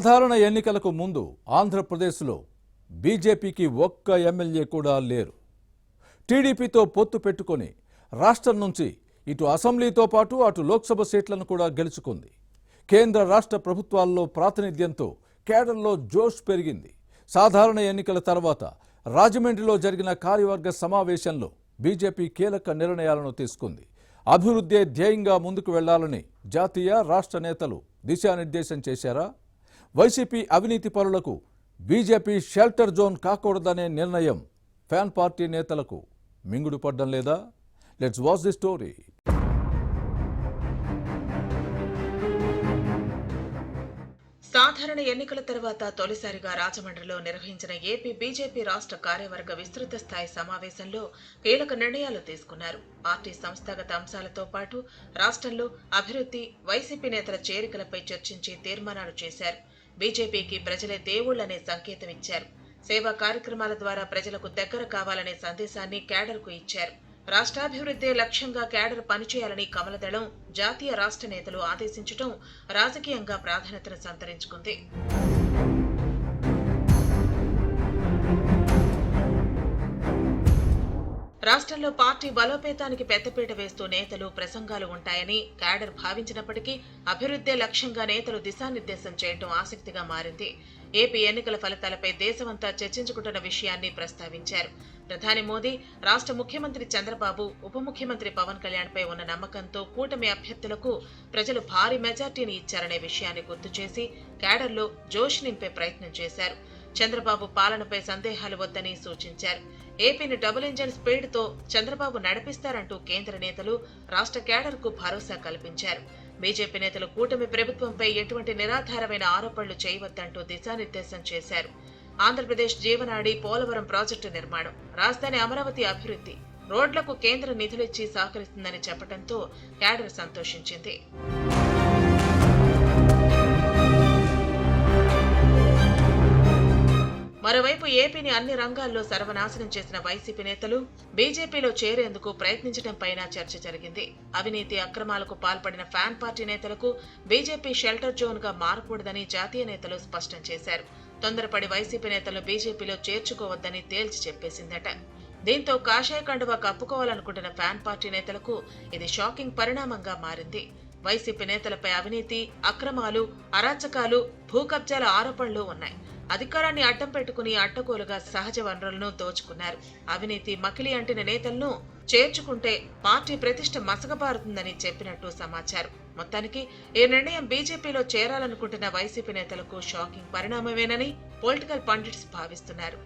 సాధారణ ఎన్నికలకు ముందు ఆంధ్రప్రదేశ్లో బీజేపీకి ఒక్క ఎమ్మెల్యే కూడా లేరు. టీడీపీతో పొత్తు పెట్టుకొని రాష్ట్రం నుంచి ఇటు అసెంబ్లీతో పాటు అటు లోక్సభ సీట్లను కూడా గెలుచుకుంది. కేంద్ర రాష్ట్ర ప్రభుత్వాల్లో ప్రాతినిధ్యంతో కేడర్లో జోష్ పెరిగింది. సాధారణ ఎన్నికల తర్వాత రాజమండ్రిలో జరిగిన కార్యవర్గ సమావేశంలో బీజేపీ కీలక నిర్ణయాలను తీసుకుంది. అభివృద్ధి ధ్యేయంగా ముందుకు వెళ్లాలని జాతీయ రాష్ట్ర నేతలు దిశానిర్దేశం చేశారా? వైసీపీ అవినీతి పరులకు బీజేపీ షెల్టర్ జోన్ కాకూడదనే నిర్ణయం ఫ్యాన్ పార్టీ నేతలకు మింగుడు పడ్డం లేదా? Let's watch the story. సాధారణ ఎన్నికల తర్వాత తొలిసారిగా రాజమండ్రిలో నిర్వహించిన ఏపీ బీజేపీ రాష్ట్ర కార్యవర్గ విస్తృత స్థాయి సమావేశంలో కీలక నిర్ణయాలు తీసుకున్నారు. పార్టీ సంస్థాగత అంశాలతో పాటు రాష్ట్రంలో అభివృద్ధి, వైసీపీ నేతల చేరికలపై చర్చించి తీర్మానాలు చేశారు. బీజేపీకి ప్రజలే దేవుళ్లనే సంకేతం ఇచ్చారు. సేవా కార్యక్రమాల ద్వారా ప్రజలకు దగ్గర కావాలనే సందేశాన్ని కేడర్కు ఇచ్చారు. రాష్ట్రాభివృద్ధి లక్ష్యంగా కేడర్ పనిచేయాలని కమలదళం, జాతీయ రాష్ట్ర నేతలు ఆదేశించడం రాజకీయంగా ప్రాధాన్యతను సంతరించుకుంది. రాష్ట్రంలో పార్టీ బలోపేతానికి పెద్దపీట వేస్తూ నేతలు ప్రసంగాలు ఉంటాయని కేడర్ భావించినప్పటికీ అభివృద్ధే లక్ష్యంగా నేతలు దిశానిర్దేశం చేయడం ఆసక్తిగా మారింది. ఏపీ ఎన్నికల ఫలితాలపై దేశమంతా చర్చించుకుంటున్న విషయాన్ని ప్రస్తావించారు. ప్రధాని మోదీ, రాష్ట్ర ముఖ్యమంత్రి చంద్రబాబు, ఉప ముఖ్యమంత్రి పవన్ కళ్యాణ్ పై ఉన్న నమ్మకంతో కూటమి అభ్యర్థులకు ప్రజలు భారీ మెజార్టీని ఇచ్చారనే విషయాన్ని గుర్తు చేసి కేడర్లో జోష్ నింపే ప్రయత్నం చేశారు. చంద్రబాబు పాలనపై సందేహాలు వద్దని సూచించారు. ఏపీని డబుల్ ఇంజన్ స్పీడ్ తో చంద్రబాబు నడిపిస్తారంటూ కేంద్ర నేతలు రాష్ట్ర కేడర్ కు భరోసా కల్పించారు. బీజేపీ నేతలు కూటమి ప్రభుత్వంపై ఎటువంటి నిరాధారమైన ఆరోపణలు చేయవద్దంటూ దిశానిర్దేశం చేశారు. ఆంధ్రప్రదేశ్ జీవనాడి, పోలవరం ప్రాజెక్టు నిర్మాణం, రాజధాని అమరావతి అభివృద్ధి, రోడ్లకు కేంద్రం నిధులిచ్చి సహకరిస్తుందని చెప్పడంతో కేడర్ సంతోషించింది. మరోవైపు ఏపీని అన్ని రంగాల్లో సర్వనాశనం చేసిన వైసీపీ నేతలు బీజేపీలో చేరేందుకు ప్రయత్నించడంపైన చర్చ జరిగింది. అవినీతి అక్రమాలకు పాల్పడిన ఫ్యాన్ పార్టీ నేతలకు బీజేపీ షెల్టర్ జోన్ గా మారకూడదని జాతీయ నేతలు స్పష్టం చేశారు. తొందరపడి వైసీపీ నేతలు బీజేపీలో చేర్చుకోవద్దని తేల్చి చెప్పేసిందట. దీంతో కాషాయ కండువా కప్పుకోవాలనుకుంటున్న ఫ్యాన్ పార్టీ నేతలకు ఇది షాకింగ్ పరిణామంగా మారింది. వైసీపీ నేతలపై అవినీతి, అక్రమాలు, అరాచకాలు, భూ కబ్జాల ఆరోపణలు ఉన్నాయి. అధికారాన్ని అడ్డం పెట్టుకుని అడ్డగోలుగా సహజ వనరులను దోచుకున్నారు. అవినీతి మకిలి అంటిన నేతలను చేర్చుకుంటే పార్టీ ప్రతిష్ట మసకబారుతుందని చెప్పినట్టు సమాచారం. మొత్తానికి ఈ నిర్ణయం బీజేపీలో చేరాలనుకుంటున్న వైసీపీ నేతలకు షాకింగ్ పరిణామమేనని పొలిటికల్ పండిట్స్ భావిస్తున్నారు.